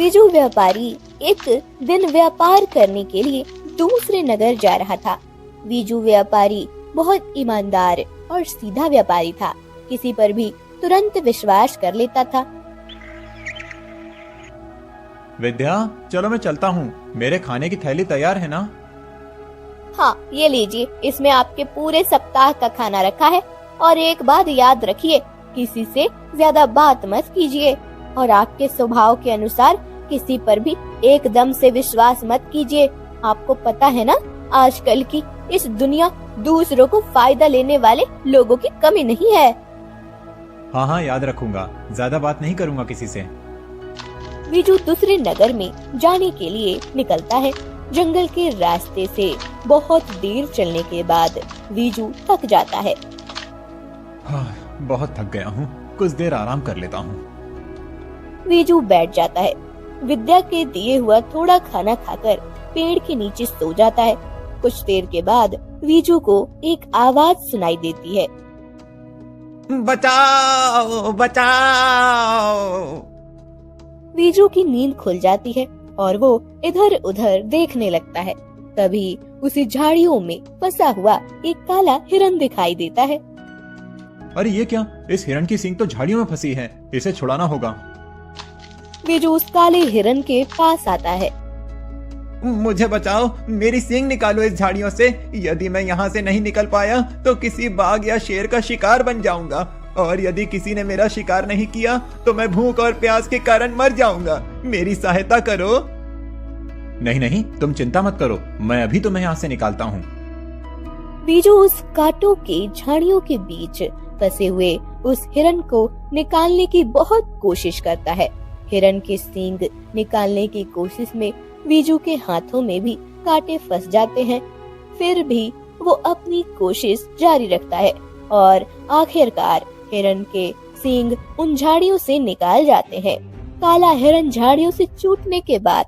बीजू व्यापारी एक दिन व्यापार करने के लिए दूसरे नगर जा रहा था। बीजू व्यापारी बहुत ईमानदार और सीधा व्यापारी था, किसी पर भी तुरंत विश्वास कर लेता था। विद्या, चलो मैं चलता हूँ। मेरे खाने की थैली तैयार है ना? हाँ, ये लीजिए, इसमें आपके पूरे सप्ताह का खाना रखा है। और एक बात याद रखिए, किसी से ज्यादा बात मत कीजिए और आपके स्वभाव के अनुसार किसी पर भी एकदम से विश्वास मत कीजिए। आपको पता है ना, आजकल की इस दुनिया दूसरों को फायदा लेने वाले लोगों की कमी नहीं है। हाँ हाँ, याद रखूंगा। ज्यादा बात नहीं करूंगा किसी से। बीजू दूसरे नगर में जाने के लिए निकलता है। जंगल के रास्ते से बहुत देर चलने के बाद बीजू थक जाता है। बहुत थक गया हूँ, कुछ देर आराम कर लेता हूँ। बीजू बैठ जाता है। विद्या के दिए हुआ थोड़ा खाना खाकर पेड़ के नीचे सो जाता है। कुछ देर के बाद बीजू को एक आवाज सुनाई देती है। बचाओ बचाओ। बीजू की नींद खुल जाती है और वो इधर उधर देखने लगता है। तभी उसे झाड़ियों में फंसा हुआ एक काला हिरन दिखाई देता है। अरे ये क्या? इस हिरन की सींग तो झाड़ियों में फंसी है, इसे छुड़ाना होगा। बीजू उस काले हिरन के पास आता है। मुझे बचाओ, मेरी सींग निकालो इस झाड़ियों से। यदि मैं यहाँ से नहीं निकल पाया तो किसी बाघ या शेर का शिकार बन जाऊंगा, और यदि किसी ने मेरा शिकार नहीं किया तो मैं भूख और प्यास के कारण मर जाऊंगा। मेरी सहायता करो। नहीं नहीं, तुम चिंता मत करो, मैं अभी तुम्हें यहाँ से निकालता हूँ। बीजू उस कांटों के झाड़ियों के बीच फंसे हुए उस हिरन को निकालने की बहुत कोशिश करता है। हिरन के सींग निकालने की कोशिश में बीजू के हाथों में भी कांटे फंस जाते हैं। फिर भी वो अपनी कोशिश जारी रखता है और आखिरकार हिरन के सींग उन झाड़ियों से निकाल जाते हैं। काला हिरन झाड़ियों से छूटने के बाद,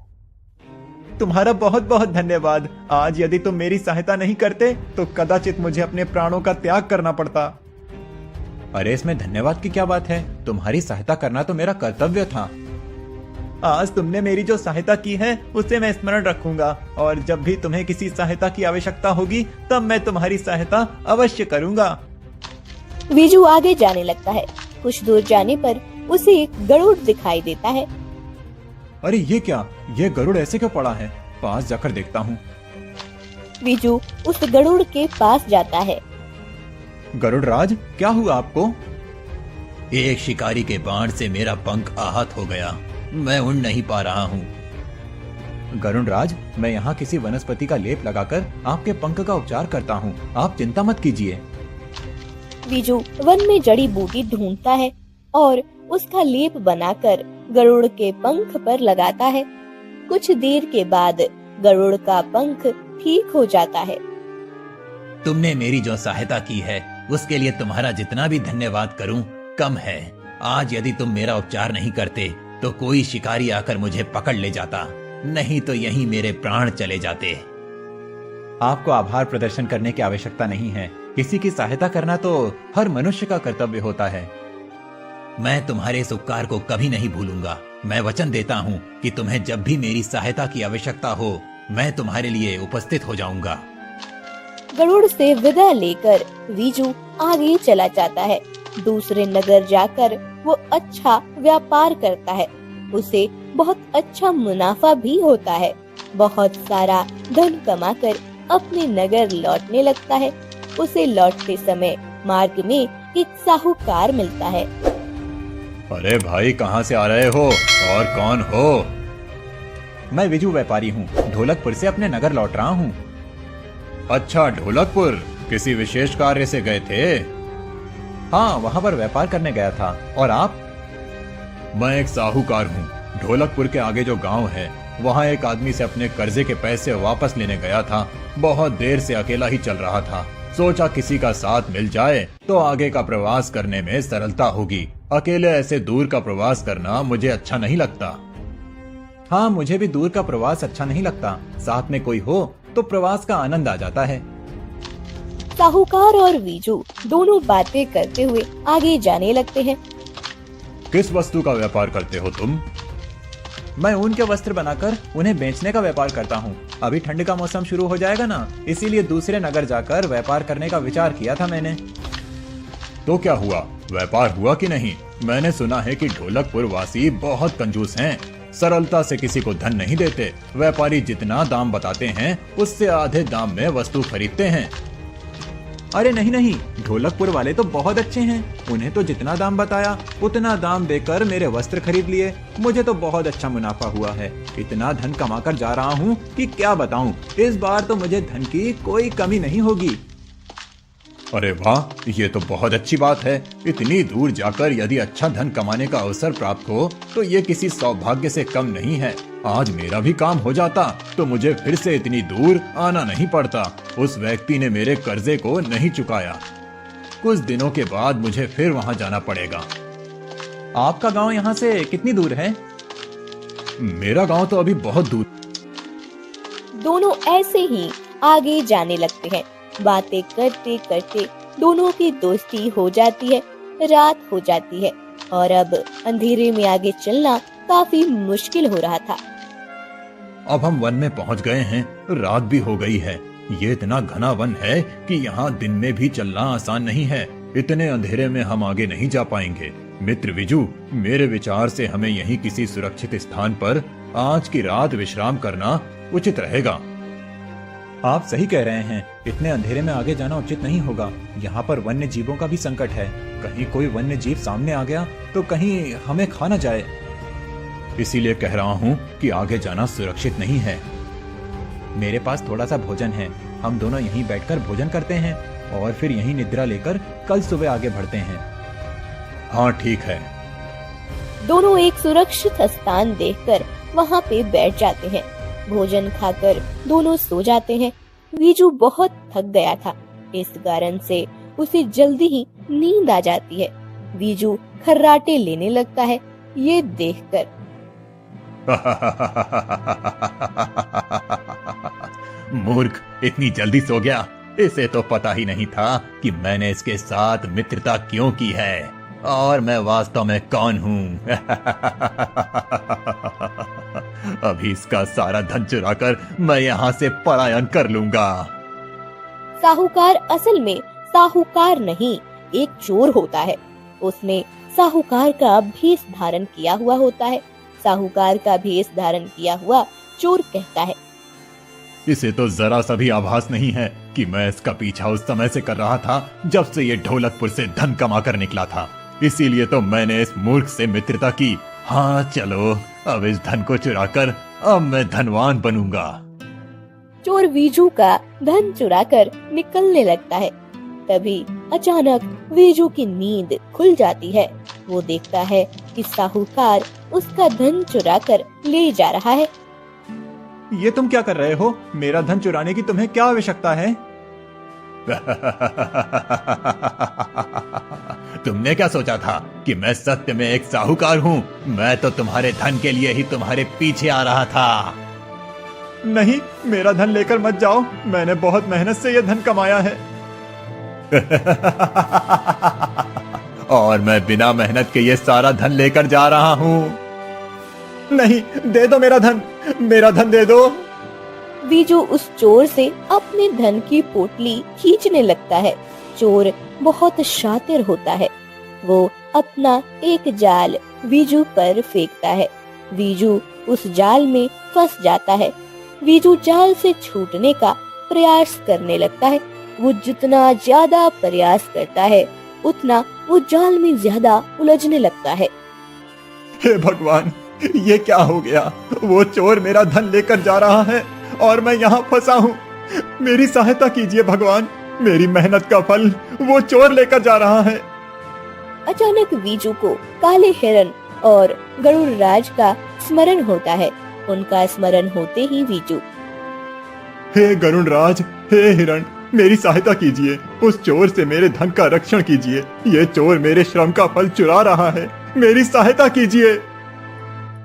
तुम्हारा बहुत बहुत धन्यवाद। आज यदि तुम मेरी सहायता नहीं करते तो कदाचित मुझे अपने प्राणों का त्याग करना पड़ता। अरे इसमें धन्यवाद की क्या बात है? तुम्हारी सहायता करना तो मेरा कर्तव्य था। आज तुमने मेरी जो सहायता की है उसे मैं स्मरण रखूंगा, और जब भी तुम्हें किसी सहायता की आवश्यकता होगी तब मैं तुम्हारी सहायता अवश्य करूंगा। बीजू आगे जाने लगता है। कुछ दूर जाने पर उसे एक गरुड़ दिखाई देता है। अरे ये क्या? ये गरुड़ ऐसे क्यों पड़ा है? पास जाकर देखता हूँ। बीजू उस गरुड़ के पास जाता है। गरुड़ राज, क्या हुआ आपको? एक शिकारी के बाण से मेरा पंख आहत हो गया, मैं उड़ नहीं पा रहा हूँ। गरुड़ राज, मैं यहाँ किसी वनस्पति का लेप लगाकर आपके पंख का उपचार करता हूँ, आप चिंता मत कीजिए। बीजू वन में जड़ी बूटी ढूंढता है और उसका लेप बनाकर गरुड़ के पंख पर लगाता है। कुछ देर के बाद गरुड़ का पंख ठीक हो जाता है। तुमने मेरी जो सहायता की है उसके लिए तुम्हारा जितना भी धन्यवाद करूं कम है। आज यदि तुम मेरा उपचार नहीं करते तो कोई शिकारी आकर मुझे पकड़ ले जाता, नहीं तो यहीं मेरे प्राण चले जाते। आपको आभार प्रदर्शन करने की आवश्यकता नहीं है। किसी की सहायता करना तो हर मनुष्य का कर्तव्य होता है। मैं तुम्हारे इस उपकार को कभी नहीं भूलूंगा। मैं वचन देता हूँ कि तुम्हें जब भी मेरी सहायता की आवश्यकता हो मैं तुम्हारे लिए उपस्थित हो जाऊंगा। गरुड़ से विदा लेकर बीजू आगे चला जाता है। दूसरे नगर जाकर वो अच्छा व्यापार करता है। उसे बहुत अच्छा मुनाफा भी होता है। बहुत सारा धन कमाकर अपने नगर लौटने लगता है। उसे लौटते समय मार्ग में एक साहूकार मिलता है। अरे भाई, कहाँ से आ रहे हो और कौन हो? मैं बीजू व्यापारी हूँ, ढोलकपुर से अपने नगर लौट रहा हूँ। अच्छा, ढोलकपुर किसी विशेष कार्य से गए थे? हाँ, वहाँ पर व्यापार करने गया था। और आप? मैं एक साहूकार हूँ। ढोलकपुर के आगे जो गांव है वहाँ एक आदमी से अपने कर्जे के पैसे वापस लेने गया था। बहुत देर से अकेला ही चल रहा था। सोचा किसी का साथ मिल जाए तो आगे का प्रवास करने में सरलता होगी। अकेले ऐसे दूर का प्रवास करना मुझे अच्छा नहीं लगता। हाँ, मुझे भी दूर का प्रवास अच्छा नहीं लगता। साथ में कोई हो तो प्रवास का आनंद आ जाता है। साहूकार और बीजू दोनों बातें करते हुए आगे जाने लगते हैं। किस वस्तु का व्यापार करते हो तुम? मैं ऊन के वस्त्र बनाकर उन्हें बेचने का व्यापार करता हूँ। अभी ठंड का मौसम शुरू हो जाएगा ना, इसीलिए दूसरे नगर जाकर व्यापार करने का विचार किया था मैंने। तो क्या हुआ, व्यापार हुआ कि नहीं? मैंने सुना है कि ढोलकपुर वासी बहुत कंजूस हैं, सरलता से किसी को धन नहीं देते। व्यापारी जितना दाम बताते हैं उससे आधे दाम में वस्तु खरीदते हैं। अरे नहीं नहीं, ढोलकपुर वाले तो बहुत अच्छे हैं। उन्हें तो जितना दाम बताया उतना दाम देकर मेरे वस्त्र खरीद लिए। मुझे तो बहुत अच्छा मुनाफा हुआ है। इतना धन कमाकर जा रहा हूँ कि क्या बताऊँ। इस बार तो मुझे धन की कोई कमी नहीं होगी। अरे वाह, ये तो बहुत अच्छी बात है। इतनी दूर जाकर यदि अच्छा धन कमाने का अवसर प्राप्त हो तो ये किसी सौभाग्य से कम नहीं है। आज मेरा भी काम हो जाता तो मुझे फिर से इतनी दूर आना नहीं पड़ता। उस व्यक्ति ने मेरे कर्जे को नहीं चुकाया। कुछ दिनों के बाद मुझे फिर वहां जाना पड़ेगा। आपका गांव यहाँ से कितनी दूर है? मेरा गांव तो अभी बहुत दूर। दोनों ऐसे ही आगे जाने लगते हैं। बातें करते करते दोनों की दोस्ती हो जाती है। रात हो जाती है और अब अंधेरे में आगे चलना काफी मुश्किल हो रहा था। अब हम वन में पहुंच गए हैं। रात भी हो गई है। ये इतना घना वन है कि यहाँ दिन में भी चलना आसान नहीं है। इतने अंधेरे में हम आगे नहीं जा पाएंगे। मित्र विजू, मेरे विचार से हमें यहीं किसी सुरक्षित स्थान पर आज की रात विश्राम करना उचित रहेगा। आप सही कह रहे हैं। इतने अंधेरे में आगे जाना उचित नहीं होगा। यहाँ पर वन्य जीवों का भी संकट है। कहीं कोई वन्य जीव सामने आ गया तो कहीं हमें खा न जाए। इसीलिए कह रहा हूँ कि आगे जाना सुरक्षित नहीं है। मेरे पास थोड़ा सा भोजन है। हम दोनों यहीं बैठकर भोजन करते हैं और फिर यहीं निद्रा लेकर कल सुबह आगे बढ़ते हैं। हाँ ठीक है। दोनों एक सुरक्षित स्थान देखकर वहाँ पे बैठ जाते हैं। भोजन खाकर दोनों सो जाते हैं। वीजू बहुत थक गया था, इस कारण से उसे जल्दी ही नींद आ जाती है। वीजू खर्राटे लेने लगता है। ये देखकर मूर्ख, इतनी जल्दी सो गया। इसे तो पता ही नहीं था कि मैंने इसके साथ मित्रता क्यों की है और मैं वास्तव में कौन हूँ। अभी इसका सारा धन चुराकर मैं यहाँ से पलायन कर लूंगा। साहूकार असल में साहूकार नहीं, एक चोर होता है। उसने साहूकार का भेष धारण किया हुआ होता है। साहूकार का भेष धारण किया हुआ चोर कहता है, इसे तो जरा सा भी आभास नहीं है कि मैं इसका पीछा उस समय से कर रहा था जब से ये ढोलकपुर से धन कमा कर निकला था। इसीलिए तो मैंने इस मूर्ख से मित्रता की। हाँ चलो, अब इस धन को चुराकर अब मैं धनवान बनूंगा। चोर वीजू का धन चुराकर निकलने लगता है। तभी अचानक वीजू की नींद खुल जाती है। वो देखता है कि साहूकार उसका धन चुराकर ले जा रहा है। ये तुम क्या कर रहे हो? मेरा धन चुराने की तुम्हें क्या आवश्यकता है? तुमने क्या सोचा था कि मैं सत्य में एक साहूकार हूँ? मैं तो तुम्हारे धन के लिए ही तुम्हारे पीछे आ रहा था। नहीं, मेरा धन लेकर मत जाओ। मैंने बहुत मेहनत से यह धन कमाया है। और मैं बिना मेहनत के ये सारा धन लेकर जा रहा हूँ। नहीं, दे दो मेरा धन। मेरा धन दे दो। वीजू उस चोर से अपने धन की पोटली खींचने लगता है। चोर बहुत शातिर होता है। वो अपना एक जाल वीजू पर फेंकता है। वीजू उस जाल में फंस जाता है। वीजू जाल से छूटने का प्रयास करने लगता है। वो जितना ज्यादा प्रयास करता है उतना वो जाल में ज्यादा उलझने लगता है। हे भगवान, ये क्या हो गया? वो चोर मेरा धन लेकर जा रहा है और मैं यहाँ फंसा हूँ। मेरी सहायता कीजिए भगवान। मेरी मेहनत का फल वो चोर लेकर जा रहा है। अचानक वीजू को काले हिरन और गरुड़ राज का स्मरण होता है। उनका स्मरण होते ही वीजू, हे गरुड़ राज, हे हिरण, मेरी सहायता कीजिए। उस चोर से मेरे धन का रक्षण कीजिए। ये चोर मेरे श्रम का फल चुरा रहा है। मेरी सहायता कीजिए।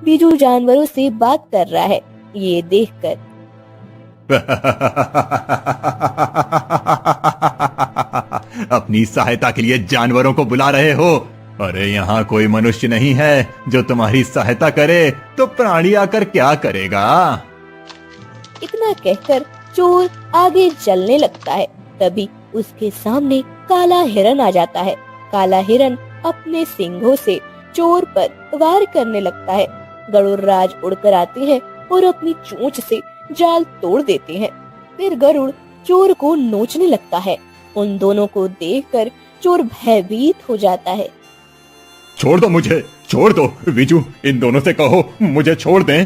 वीजू जानवरों से बात कर रहा है। ये देखकर अपनी सहायता के लिए जानवरों को बुला रहे हो? अरे यहाँ कोई मनुष्य नहीं है जो तुम्हारी सहायता करे, तो प्राणी आकर क्या करेगा? इतना कहकर चोर आगे चलने लगता है। तभी उसके सामने काला हिरन आ जाता है। काला हिरन अपने सींगों से चोर पर वार करने लगता है। गरुड़ राज उड़कर आते हैं और अपनी चोंच से जाल तोड़ देते हैं। फिर गरुड़ चोर को नोचने लगता है। उन दोनों को देखकर चोर भयभीत हो जाता है। छोड़ दो मुझे, छोड़ दो विजू, इन दोनों से कहो मुझे छोड़ दें।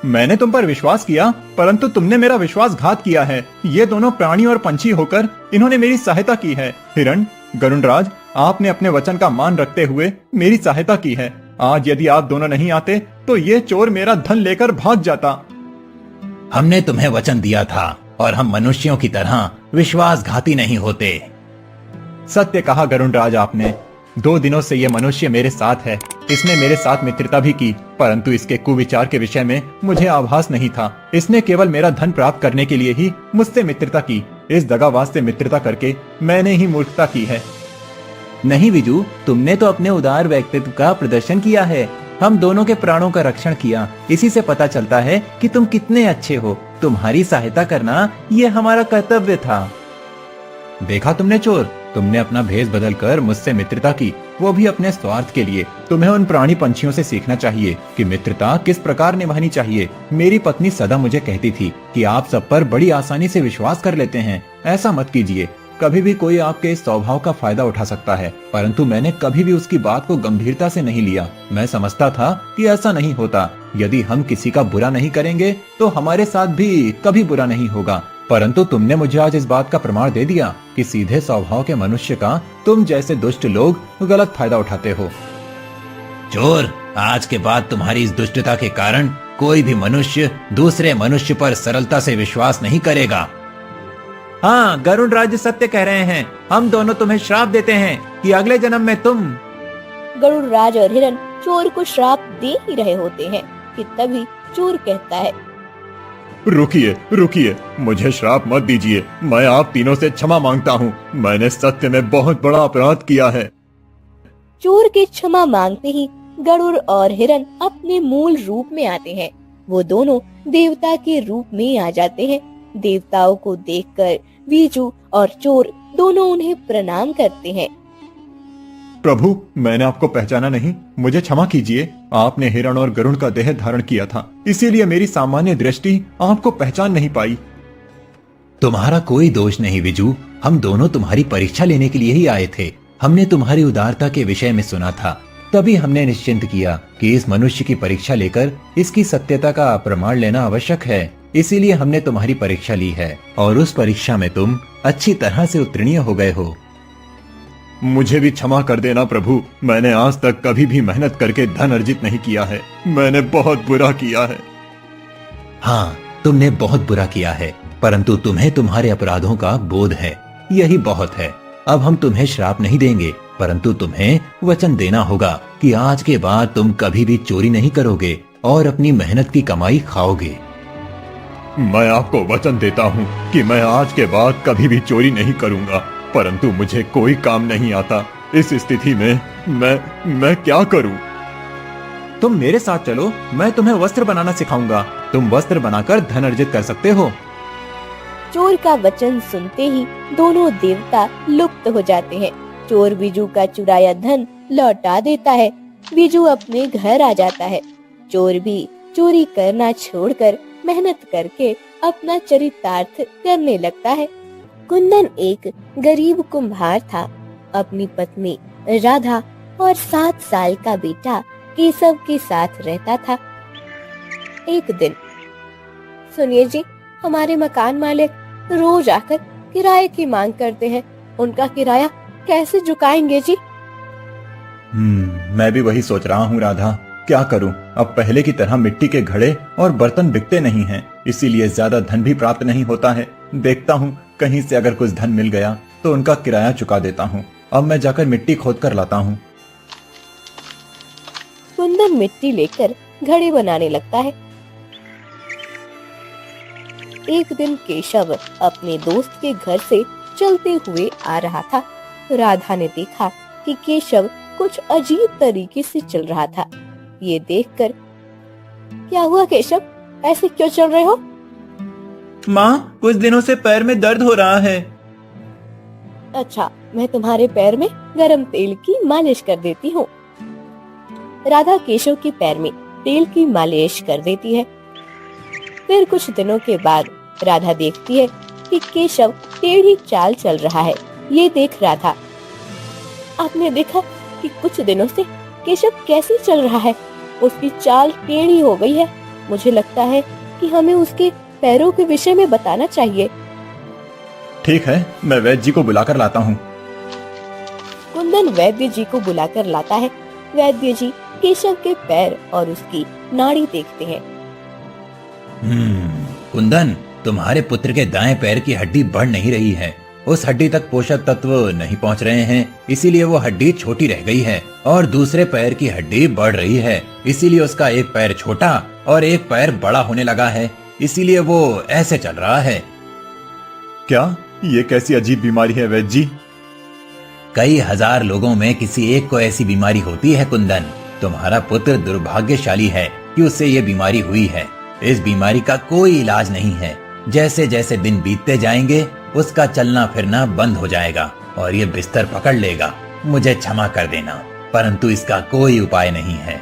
मैंने तुम पर विश्वास किया, परंतु तुमने मेरा विश्वासघात किया है। ये दोनों प्राणी और पंछी होकर इन्होंने मेरी सहायता की है। हिरण, गरुड़राज, आपने अपने वचन का मान रखते हुए मेरी सहायता की है। आज यदि आप दोनों नहीं आते तो ये चोर मेरा धन लेकर भाग जाता। हमने तुम्हें वचन दिया था और हम मनुष्यों की तरह विश्वासघाती नहीं होते। सत्य कहा गरुड़राज आपने। 2 दिनों से ये मनुष्य मेरे साथ है। इसने मेरे साथ मित्रता भी की, परंतु इसके कुविचार के विषय में मुझे आभास नहीं था। इसने केवल मेरा धन प्राप्त करने के लिए ही मुझसे मित्रता की। इस दगाबाज से मित्रता करके मैंने ही मूर्खता की है। नहीं विजू, तुमने तो अपने उदार व्यक्तित्व का प्रदर्शन किया है। हम दोनों के प्राणों का रक्षण किया। इसी से पता चलता है कि तुम कितने अच्छे हो। तुम्हारी सहायता करना ये हमारा कर्तव्य था। देखा तुमने चोर, तुमने अपना भेष बदलकर मुझसे मित्रता की, वो भी अपने स्वार्थ के लिए। तुम्हें उन प्राणी पंछियों से सीखना चाहिए कि मित्रता किस प्रकार निभानी चाहिए। मेरी पत्नी सदा मुझे कहती थी कि आप सब पर बड़ी आसानी से विश्वास कर लेते हैं। ऐसा मत कीजिए। कभी भी कोई आपके इस स्वभाव का फायदा उठा सकता है, परंतु मैंने कभी भी उसकी बात को गंभीरता से नहीं लिया। मैं समझता था कि ऐसा नहीं होता। यदि हम किसी का बुरा नहीं करेंगे तो हमारे साथ भी कभी बुरा नहीं होगा। परंतु तुमने मुझे आज इस बात का प्रमाण दे दिया कि सीधे स्वभाव के मनुष्य का तुम जैसे दुष्ट लोग गलत फायदा उठाते हो। चोर, आज के बाद तुम्हारी इस दुष्टता के कारण कोई भी मनुष्य दूसरे मनुष्य पर सरलता से विश्वास नहीं करेगा। हाँ, गरुड़राज सत्य कह रहे हैं। हम दोनों तुम्हें श्राप देते हैं कि अगले जन्म में तुम। गरुड़राज और हिरन चोर को श्राप दे ही रहे होते हैं कि तभी चोर कहता है, रुकिए रुकिए, मुझे श्राप मत दीजिए। मैं आप तीनों से क्षमा मांगता हूँ। मैंने सत्य में बहुत बड़ा अपराध किया है। चोर के क्षमा मांगते ही गरुड़ और हिरन अपने मूल रूप में आते हैं। वो दोनों देवता के रूप में आ जाते हैं। देवताओं को देखकर वीजू और चोर दोनों उन्हें प्रणाम करते हैं। प्रभु, मैंने आपको पहचाना नहीं, मुझे क्षमा कीजिए। आपने हिरण और गरुड़ का देह धारण किया था, इसीलिए मेरी सामान्य दृष्टि आपको पहचान नहीं पाई। तुम्हारा कोई दोष नहीं विजू। हम दोनों तुम्हारी परीक्षा लेने के लिए ही आए थे। हमने तुम्हारी उदारता के विषय में सुना था, तभी हमने निश्चिंत किया कि इस मनुष्य की परीक्षा लेकर इसकी सत्यता का प्रमाण लेना आवश्यक है। इसीलिए हमने तुम्हारी परीक्षा ली है और उस परीक्षा में तुम अच्छी तरह से उत्तीर्ण हो गए हो। मुझे भी क्षमा कर देना प्रभु। मैंने आज तक कभी भी मेहनत करके धन अर्जित नहीं किया है। मैंने बहुत बुरा किया है। हाँ, तुमने बहुत बुरा किया है, परंतु तुम्हें तुम्हारे अपराधों का बोध है, यही बहुत है। अब हम तुम्हें श्राप नहीं देंगे, परंतु तुम्हें वचन देना होगा कि आज के बाद तुम कभी भी चोरी नहीं करोगे और अपनी मेहनत की कमाई खाओगे। मैं आपको वचन देता हूँ कि मैं आज के बाद कभी भी चोरी नहीं करूँगा, परंतु मुझे कोई काम नहीं आता। इस स्थिति में मैं क्या करूं? तुम मेरे साथ चलो, मैं तुम्हें वस्त्र बनाना सिखाऊंगा। तुम वस्त्र बनाकर धन अर्जित कर सकते हो। चोर का वचन सुनते ही दोनों देवता लुप्त हो जाते हैं। चोर बीजू का चुराया धन लौटा देता है। बीजू अपने घर आ जाता है। चोर भी चोरी करना छोड़कर मेहनत करके अपना चरितार्थ करने लगता है। कुंदन एक गरीब कुम्हार था। अपनी पत्नी राधा और 7 साल का बेटा केशव के साथ रहता था। एक दिन, सुनिए जी, हमारे मकान मालिक रोज आकर किराए की मांग करते हैं। उनका किराया कैसे चुकाएंगे जी? मैं भी वही सोच रहा हूँ राधा, क्या करूं? अब पहले की तरह मिट्टी के घड़े और बर्तन बिकते नहीं हैं, इसीलिए ज्यादा धन भी प्राप्त नहीं होता है। देखता हूँ कहीं से अगर कुछ धन मिल गया तो उनका किराया चुका देता हूँ। अब मैं जाकर मिट्टी खोद कर लाता हूँ। कुंदन मिट्टी लेकर घड़े बनाने लगता है। एक दिन केशव अपने दोस्त के घर से चलते हुए आ रहा था। राधा ने देखा कि केशव कुछ अजीब तरीके से चल रहा था। ये देखकर, क्या हुआ केशव, ऐसे क्यों चल रहे हो? माँ, कुछ दिनों से पैर में दर्द हो रहा है। अच्छा, मैं तुम्हारे पैर में गरम तेल की मालिश कर देती हूँ। राधा केशव के पैर में तेल की मालिश कर देती है। फिर कुछ दिनों के बाद राधा देखती है कि केशव टेढ़ी चाल चल रहा है। ये देख राधा, आपने देखा कि कुछ दिनों से केशव कैसे चल रहा है? उसकी चाल टेढ़ी हो गई है। मुझे लगता है कि हमें उसके पैरों के विषय में बताना चाहिए। ठीक है, मैं वैद्य जी को बुलाकर लाता हूँ। कुंदन वैद्य जी को बुलाकर लाता है। वैद्य जी केशव के पैर और उसकी नाड़ी देखते हैं। कुंदन, तुम्हारे पुत्र के दाएं पैर की हड्डी बढ़ नहीं रही है। उस हड्डी तक पोषक तत्व नहीं पहुंच रहे हैं, इसीलिए वो हड्डी छोटी रह गई है। और दूसरे पैर की हड्डी बढ़ रही है, इसीलिए उसका एक पैर छोटा और एक पैर बड़ा होने लगा है। इसीलिए वो ऐसे चल रहा है। क्या ये कैसी अजीब बीमारी है वैद्य जी? कई हजार लोगों में किसी एक को ऐसी बीमारी होती है कुंदन। तुम्हारा पुत्र दुर्भाग्यशाली है कि उससे ये बीमारी हुई है। इस बीमारी का कोई इलाज नहीं है। जैसे जैसे दिन बीतते जाएंगे उसका चलना फिरना बंद हो जाएगा और ये बिस्तर पकड़ लेगा। मुझे क्षमा कर देना, परंतु इसका कोई उपाय नहीं है।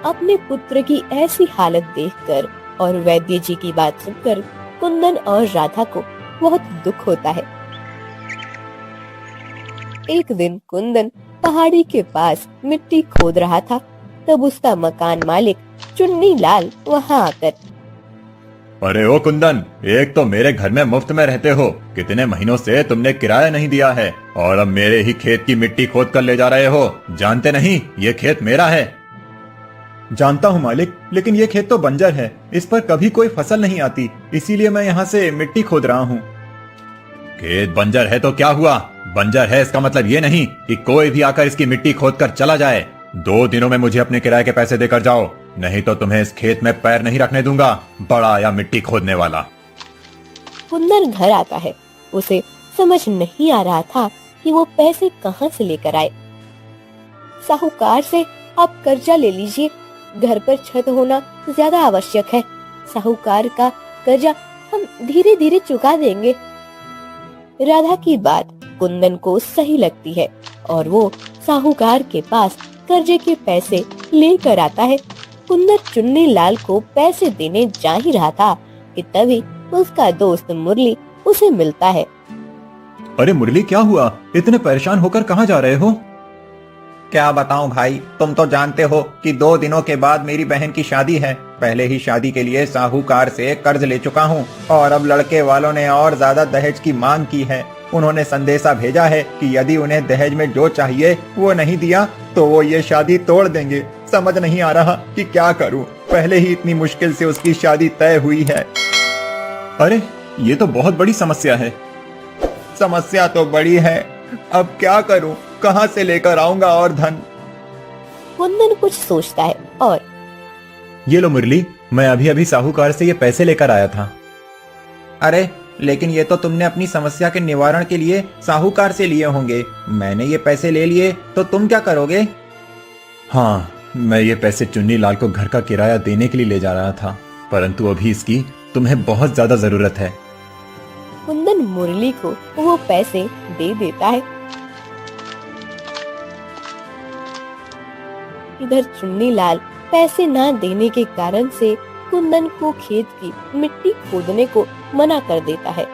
अपने पुत्र की ऐसी हालत देखकर और वैद्य जी की बात सुनकर कुंदन और राधा को बहुत दुख होता है। एक दिन कुंदन पहाड़ी के पास मिट्टी खोद रहा था, तब उसका मकान मालिक चुन्नी लाल वहाँ आकर, अरे ओ कुंदन, एक तो मेरे घर में मुफ्त में रहते हो, कितने महीनों से तुमने किराया नहीं दिया है और अब मेरे ही खेत की मिट्टी खोद कर ले जा रहे हो। जानते नहीं ये खेत मेरा है? जानता हूँ मालिक, लेकिन ये खेत तो बंजर है, इस पर कभी कोई फसल नहीं आती, इसीलिए मैं यहाँ से मिट्टी खोद रहा हूँ। खेत बंजर है तो क्या हुआ? बंजर है इसका मतलब ये नहीं कि कोई भी आकर इसकी मिट्टी खोद कर चला जाए। 2 दिनों में मुझे अपने किराए के पैसे देकर जाओ, नहीं तो तुम्हें इस खेत में पैर नहीं रखने दूंगा, बड़ा या मिट्टी खोदने वाला। कुंदन घर आता है। उसे समझ नहीं आ रहा था कि वो पैसे कहाँ से लेकर आए। साहूकार से आप कर्जा ले लीजिए, घर पर छत होना ज्यादा आवश्यक है। साहूकार का कर्जा हम धीरे धीरे चुका देंगे। राधा की बात कुंदन को सही लगती है और वो साहूकार के पास कर्जे के पैसे लेकर आता है। कुंदन चुन्नी लाल को पैसे देने जा ही रहा था कि तभी उसका दोस्त मुरली उसे मिलता है। अरे मुरली, क्या हुआ? इतने परेशान होकर कहाँ जा रहे हो? क्या बताऊं भाई, तुम तो जानते हो कि 2 दिनों के बाद मेरी बहन की शादी है। पहले ही शादी के लिए साहूकार से कर्ज ले चुका हूं और अब लड़के वालों ने और ज्यादा दहेज की मांग की है। उन्होंने संदेशा भेजा है कि यदि उन्हें दहेज में जो चाहिए वो नहीं दिया तो वो ये शादी तोड़ देंगे। समझ नहीं आ रहा कि क्या करूं, पहले ही इतनी मुश्किल से उसकी शादी तय हुई है। अरे ये तो बहुत बड़ी समस्या है। समस्या तो बड़ी है, अब क्या करूं, कहां से लेकर आऊंगा और धन? कुंदन कुछ सोचता है और, ये लो मुरली, मैं अभी अभी साहूकार से ये पैसे लेकर आया था। अरे लेकिन ये तो तुमने अपनी समस्या के निवारण के लिए साहूकार से लिए होंगे। मैंने ये पैसे ले लिए तो तुम क्या करोगे? हाँ, मैं ये पैसे चुन्नी लाल को घर का किराया देने के लिए ले जा रहा था, परंतु अभी इसकी तुम्हें बहुत ज्यादा जरूरत है। कुंदन मुरली को वो पैसे दे देता है। इधर चुन्नी लाल पैसे ना देने के कारण से कुंदन को खेत की मिट्टी खोदने को मना कर देता है।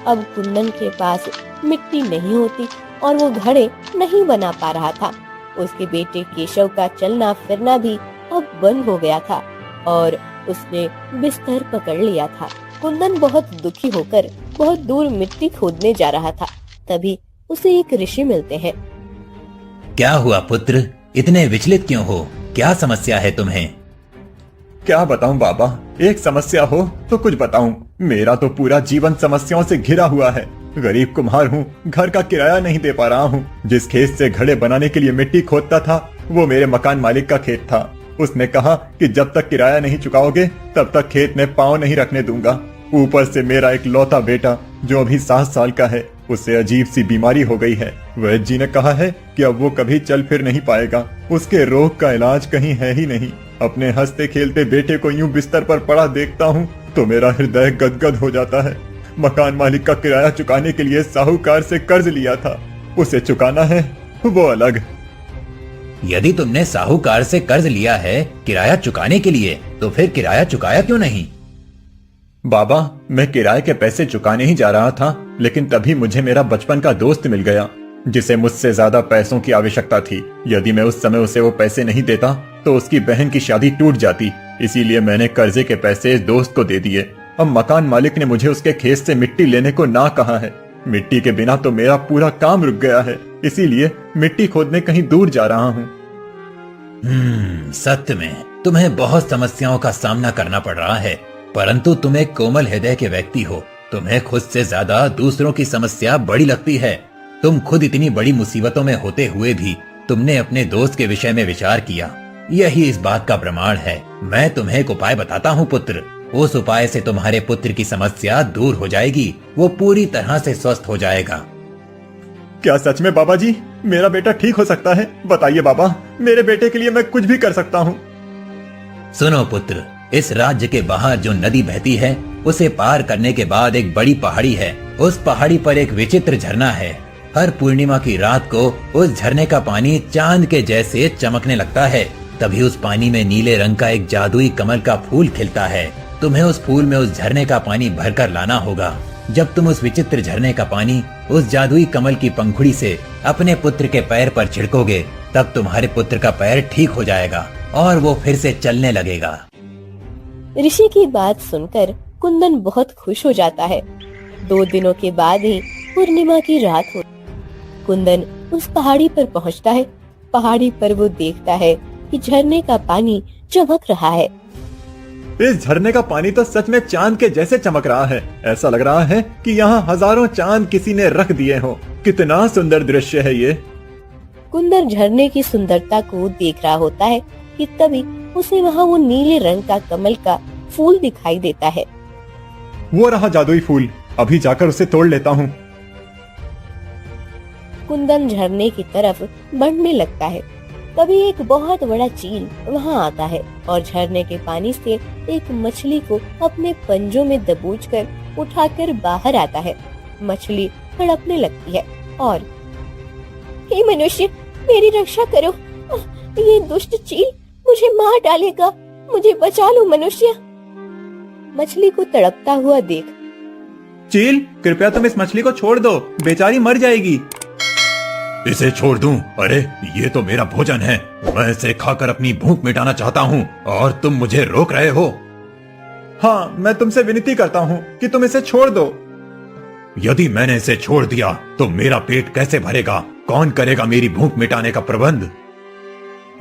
अब कुंदन के पास मिट्टी नहीं होती और वो घड़े नहीं बना पा रहा था। उसके बेटे केशव का चलना फिरना भी अब बंद हो गया था और उसने बिस्तर पकड़ लिया था। कुंदन बहुत दुखी होकर बहुत दूर मिट्टी खोदने जा रहा था, तभी उसे एक ऋषि मिलते हैं। क्या हुआ पुत्र, इतने विचलित क्यों हो? क्या समस्या है तुम्हें? क्या बताऊं बाबा, एक समस्या हो तो कुछ बताऊं। मेरा तो पूरा जीवन समस्याओं से घिरा हुआ है। गरीब कुम्हार हूँ, घर का किराया नहीं दे पा रहा हूँ। जिस खेत से घड़े बनाने के लिए मिट्टी खोदता था वो मेरे मकान मालिक का खेत था। उसने कहा कि जब तक किराया नहीं चुकाओगे तब तक खेत में पाँव नहीं रखने दूंगा। ऊपर से मेरा एक लौता बेटा जो अभी 7 साल का है, उसे अजीब सी बीमारी हो गई है। वैद्य जी ने कहा है कि अब वो कभी चल फिर नहीं पाएगा। उसके रोग का इलाज कहीं है ही नहीं। अपने हंसते खेलते बेटे को यूं बिस्तर पर पड़ा देखता हूँ तो मेरा हृदय गदगद हो जाता है। मकान मालिक का किराया चुकाने के लिए साहूकार से कर्ज लिया था, उसे चुकाना है, वो अलग। यदि तुमने साहूकार से कर्ज लिया है किराया चुकाने के लिए, तो फिर किराया चुकाया क्यों नहीं? बाबा, मैं किराए के पैसे चुकाने ही जा रहा था, लेकिन तभी मुझे मेरा बचपन का दोस्त मिल गया जिसे मुझसे ज्यादा पैसों की आवश्यकता थी। यदि मैं उस समय उसे वो पैसे नहीं देता तो उसकी बहन की शादी टूट जाती। इसीलिए मैंने कर्जे के पैसे इस दोस्त को दे दिए। अब मकान मालिक ने मुझे उसके खेत से मिट्टी लेने को ना कहा है। मिट्टी के बिना तो मेरा पूरा काम रुक गया है, इसीलिए मिट्टी खोदने कहीं दूर जा रहा हूँ। सत्य में तुम्हें बहुत समस्याओं का सामना करना पड़ रहा है, परंतु तुम एक कोमल हृदय के व्यक्ति हो। तुम्हें खुद से ज्यादा दूसरों की समस्या बड़ी लगती है। तुम खुद इतनी बड़ी मुसीबतों में होते हुए भी तुमने अपने दोस्त के विषय में विचार किया, यही इस बात का प्रमाण है। मैं तुम्हें एक उपाय बताता हूँ पुत्र। उस उपाय से तुम्हारे पुत्र की समस्या दूर हो जाएगी, वो पूरी तरह से स्वस्थ हो जाएगा। क्या सच में बाबा जी मेरा बेटा ठीक हो सकता है? बताइए बाबा, मेरे बेटे के लिए मैं कुछ भी कर सकता हूँ। सुनो पुत्र, इस राज्य के बाहर जो नदी बहती है उसे पार करने के बाद एक बड़ी पहाड़ी है। उस पहाड़ी पर एक विचित्र झरना है। हर पूर्णिमा की रात को उस झरने का पानी चांद के जैसे चमकने लगता है। तभी उस पानी में नीले रंग का एक जादुई कमल का फूल खिलता है। तुम्हें उस फूल में उस झरने का पानी भरकर लाना होगा। जब तुम उस विचित्र झरने का पानी उस जादुई कमल की पंखुड़ी से अपने पुत्र के पैर पर छिड़कोगे, तब तुम्हारे पुत्र का पैर ठीक हो जाएगा और वो फिर से चलने लगेगा। ऋषि की बात सुनकर कुंदन बहुत खुश हो जाता है। 2 दिनों के बाद ही पूर्णिमा की रात हो। कुंदन उस पहाड़ी पर पहुंचता है। पहाड़ी पर वो देखता है कि झरने का पानी चमक रहा है। इस झरने का पानी तो सच में चांद के जैसे चमक रहा है। ऐसा लग रहा है कि यहाँ हजारों चांद किसी ने रख दिए हो। कितना सुंदर दृश्य है ये। कुंदन झरने की सुंदरता को देख रहा होता है कि तभी उसे वहाँ वो नीले रंग का कमल का फूल दिखाई देता है। वो रहा जादुई फूल, अभी जाकर उसे तोड़ लेता हूँ। कुंदन झरने की तरफ बढ़ने लगता है। तभी एक बहुत बड़ा चील वहाँ आता है और झरने के पानी से एक मछली को अपने पंजों में दबोचकर उठाकर बाहर आता है। मछली तड़पने लगती है और हे मनुष्य, मेरी रक्षा करो, ये दुष्ट चील मुझे मार डालेगा, मुझे बचा लो मनुष्य। मछली को तड़पता हुआ देख, चील, कृपया तुम इस मछली को छोड़ दो, बेचारी मर जाएगी। इसे छोड़ दूं? अरे ये तो मेरा भोजन है, मैं इसे खाकर अपनी भूख मिटाना चाहता हूँ और तुम मुझे रोक रहे हो। हाँ, मैं तुमसे विनती करता हूँ कि तुम इसे छोड़ दो। यदि मैंने इसे छोड़ दिया तो मेरा पेट कैसे भरेगा? कौन करेगा मेरी भूख मिटाने का प्रबंध?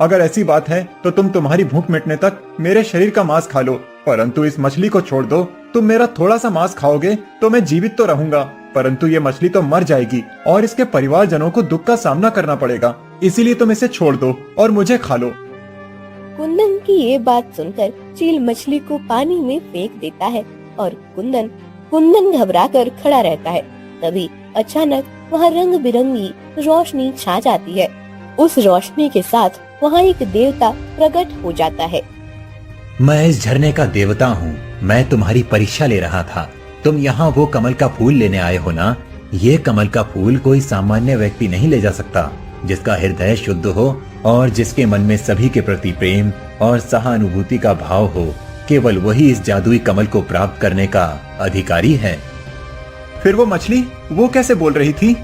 अगर ऐसी बात है तो तुम तुम्हारी भूख मिटने तक मेरे शरीर का मांस खा लो, परंतु इस मछली को छोड़ दो। तुम मेरा थोड़ा सा मांस खाओगे तो मैं जीवित तो रहूंगा, परंतु ये मछली तो मर जाएगी और इसके परिवारजनों को दुख का सामना करना पड़ेगा। इसीलिए तुम इसे छोड़ दो और मुझे खा लो। कुंदन की ये बात सुनकर चील मछली को पानी में फेंक देता है और कुंदन घबराकर खड़ा रहता है। तभी अचानक वहाँ रंग बिरंगी रोशनी छा जाती है। उस रोशनी के साथ वहाँ एक देवता प्रकट हो जाता है। मैं इस झरने का देवता हूँ। मैं तुम्हारी परीक्षा ले रहा था। तुम यहाँ वो कमल का फूल लेने आए हो ना? ये कमल का फूल कोई सामान्य व्यक्ति नहीं ले जा सकता। जिसका हृदय शुद्ध हो और जिसके मन में सभी के प्रति प्रेम और सहानुभूति का भाव हो, केवल वही इस जादुई कमल को प्राप्त करने का अधिकारी है। फिर वो मछली, वो कैसे बोल रही थी?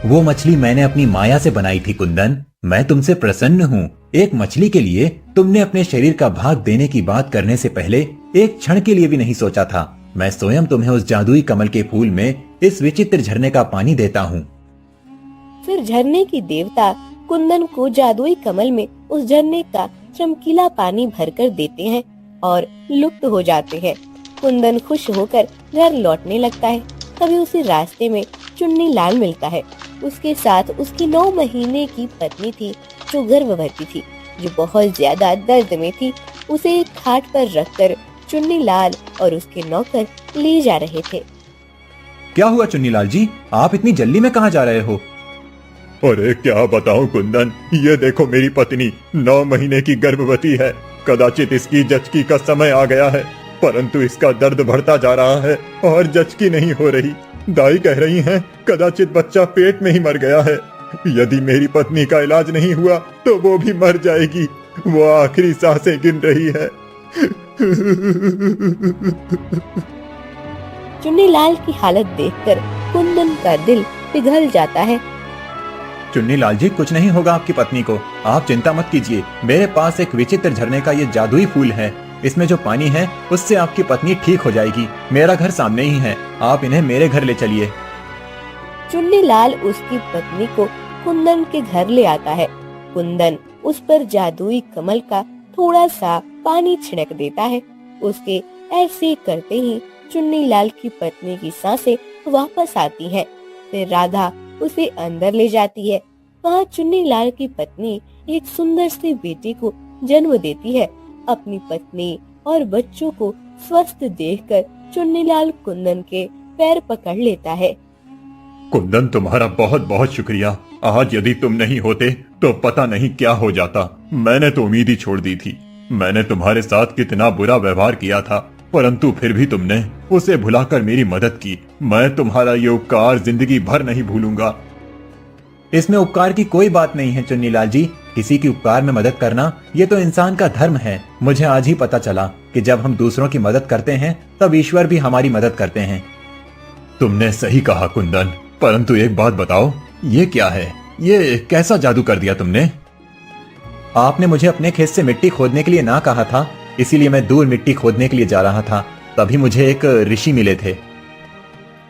वो मछली मैंने अपनी माया से बनाई थी कुंदन। मैं तुमसे प्रसन्न हूँ। एक मछली के लिए तुमने अपने शरीर का भाग देने की बात करने से पहले एक क्षण के लिए भी नहीं सोचा था। मैं स्वयं तुम्हें उस जादुई कमल के फूल में इस विचित्र झरने का पानी देता हूँ। फिर झरने की देवता कुंदन को जादुई कमल में उस झरने का चमकीला पानी भरकर देते हैं और लुप्त हो जाते हैं। कुंदन खुश होकर घर लौटने लगता है। तभी उसे रास्ते में चुन्नी लाल मिलता है। उसके साथ उसकी 9 महीने की पत्नी थी जो गर्भवती थी, जो बहुत ज्यादा दर्द में थी। उसे एक खाट पर रखकर चुन्नी लाल और उसके नौकर ले जा रहे थे। क्या हुआ चुन्नीलाल जी, आप इतनी जल्दी में कहाँ जा रहे हो? अरे क्या बताऊं कुंदन, ये देखो मेरी पत्नी 9 महीने की गर्भवती है। कदाचित इसकी जचकी का समय आ गया है, परंतु इसका दर्द बढ़ता जा रहा है और जचकी नहीं हो रही। दाई कह रही हैं कदाचित बच्चा पेट में ही मर गया है। यदि मेरी पत्नी का इलाज नहीं हुआ तो वो भी मर जाएगी। वो आखिरी सांसें गिन रही है। चुन्नीलाल की हालत देखकर कुंदन का दिल पिघल जाता है। चुन्नीलाल जी, कुछ नहीं होगा आपकी पत्नी को, आप चिंता मत कीजिए। मेरे पास एक विचित्र झरने का ये जादुई फूल है, इसमें जो पानी है उससे आपकी पत्नी ठीक हो जाएगी। मेरा घर सामने ही है, आप इन्हें मेरे घर ले चलिए। चुन्नीलाल उसकी पत्नी को कुंदन के घर ले आता है। कुंदन उस पर जादुई कमल का थोड़ा सा पानी छिड़क देता है। उसके ऐसे करते ही चुन्नीलाल की पत्नी की सांसें वापस आती हैं। फिर राधा उसे अंदर ले जाती है। वहाँ चुन्नीलाल की पत्नी एक सुंदर सी बेटी को जन्म देती है। अपनी पत्नी और बच्चों को स्वस्थ देखकर चुन्नीलाल कुंदन के पैर पकड़ लेता है। कुंदन, तुम्हारा बहुत बहुत शुक्रिया। आज यदि तुम नहीं होते तो पता नहीं क्या हो जाता। मैंने तो उम्मीद ही छोड़ दी थी। मैंने तुम्हारे साथ कितना बुरा व्यवहार किया था, परंतु फिर भी तुमने उसे भुलाकर मेरी मदद की। मैं तुम्हारा ये उपकार जिंदगी भर नहीं भूलूंगा। इसमें उपकार की कोई बात नहीं है चुन्नीलाल जी, किसी की उपकार में मदद करना ये तो इंसान का धर्म है। मुझे आज ही पता चला कि जब हम दूसरों की मदद करते हैं तब ईश्वर भी हमारी मदद करते हैं। तुमने सही कहा कुंदन, परंतु एक बात बताओ, ये क्या है? ये कैसा जादू कर दिया तुमने? आपने मुझे अपने खेत से मिट्टी खोदने के लिए ना कहा था, इसीलिए मैं दूर मिट्टी खोदने के लिए जा रहा था। तभी मुझे एक ऋषि मिले थे।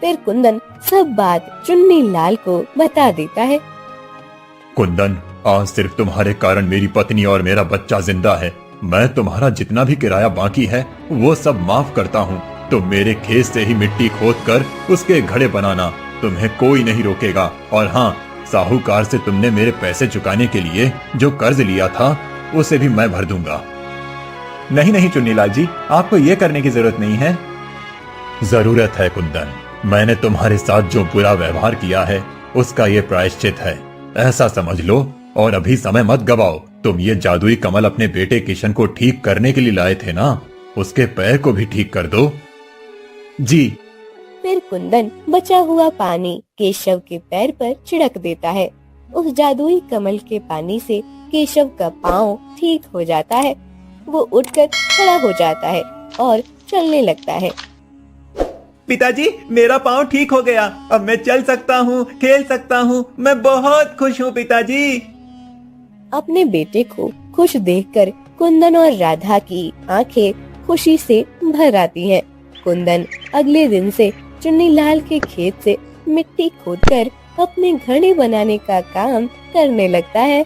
फिर कुंदन सब बात चुन्नीलाल को बता देता है। कुंदन, आज सिर्फ तुम्हारे कारण मेरी पत्नी और मेरा बच्चा जिंदा है। मैं तुम्हारा जितना भी किराया बाकी है वो सब माफ करता हूँ। तुम मेरे खेत से ही मिट्टी खोद कर उसके घड़े बनाना, तुम्हें कोई नहीं रोकेगा। और हाँ, साहूकार से तुमने मेरे पैसे चुकाने के लिए जो कर्ज लिया था उसे भी मैं भर दूंगा। नहीं नहीं चुन्नीलाल जी, आपको ये करने की जरूरत नहीं है। जरूरत है कुंदन, मैंने तुम्हारे साथ जो बुरा व्यवहार किया है उसका ये प्रायश्चित है, ऐसा समझ लो। और अभी समय मत गवाओ। तुम ये जादुई कमल अपने बेटे किशन को ठीक करने के लिए लाए थे ना, उसके पैर को भी ठीक कर दो। जी। फिर कुंदन बचा हुआ पानी केशव के पैर पर छिड़क देता है। उस जादुई कमल के पानी से केशव का पाँव ठीक हो जाता है। वो उठकर खड़ा हो जाता है और चलने लगता है। पिताजी, मेरा पाँव ठीक हो गया, अब मैं चल सकता हूँ, खेल सकता हूँ। मैं बहुत खुश हूँ पिताजी। अपने बेटे को खुश देखकर कुंदन और राधा की आंखें खुशी से भर आती हैं। कुंदन अगले दिन से चुन्नीलाल के खेत से मिट्टी खोदकर अपने घड़े बनाने का काम करने लगता है।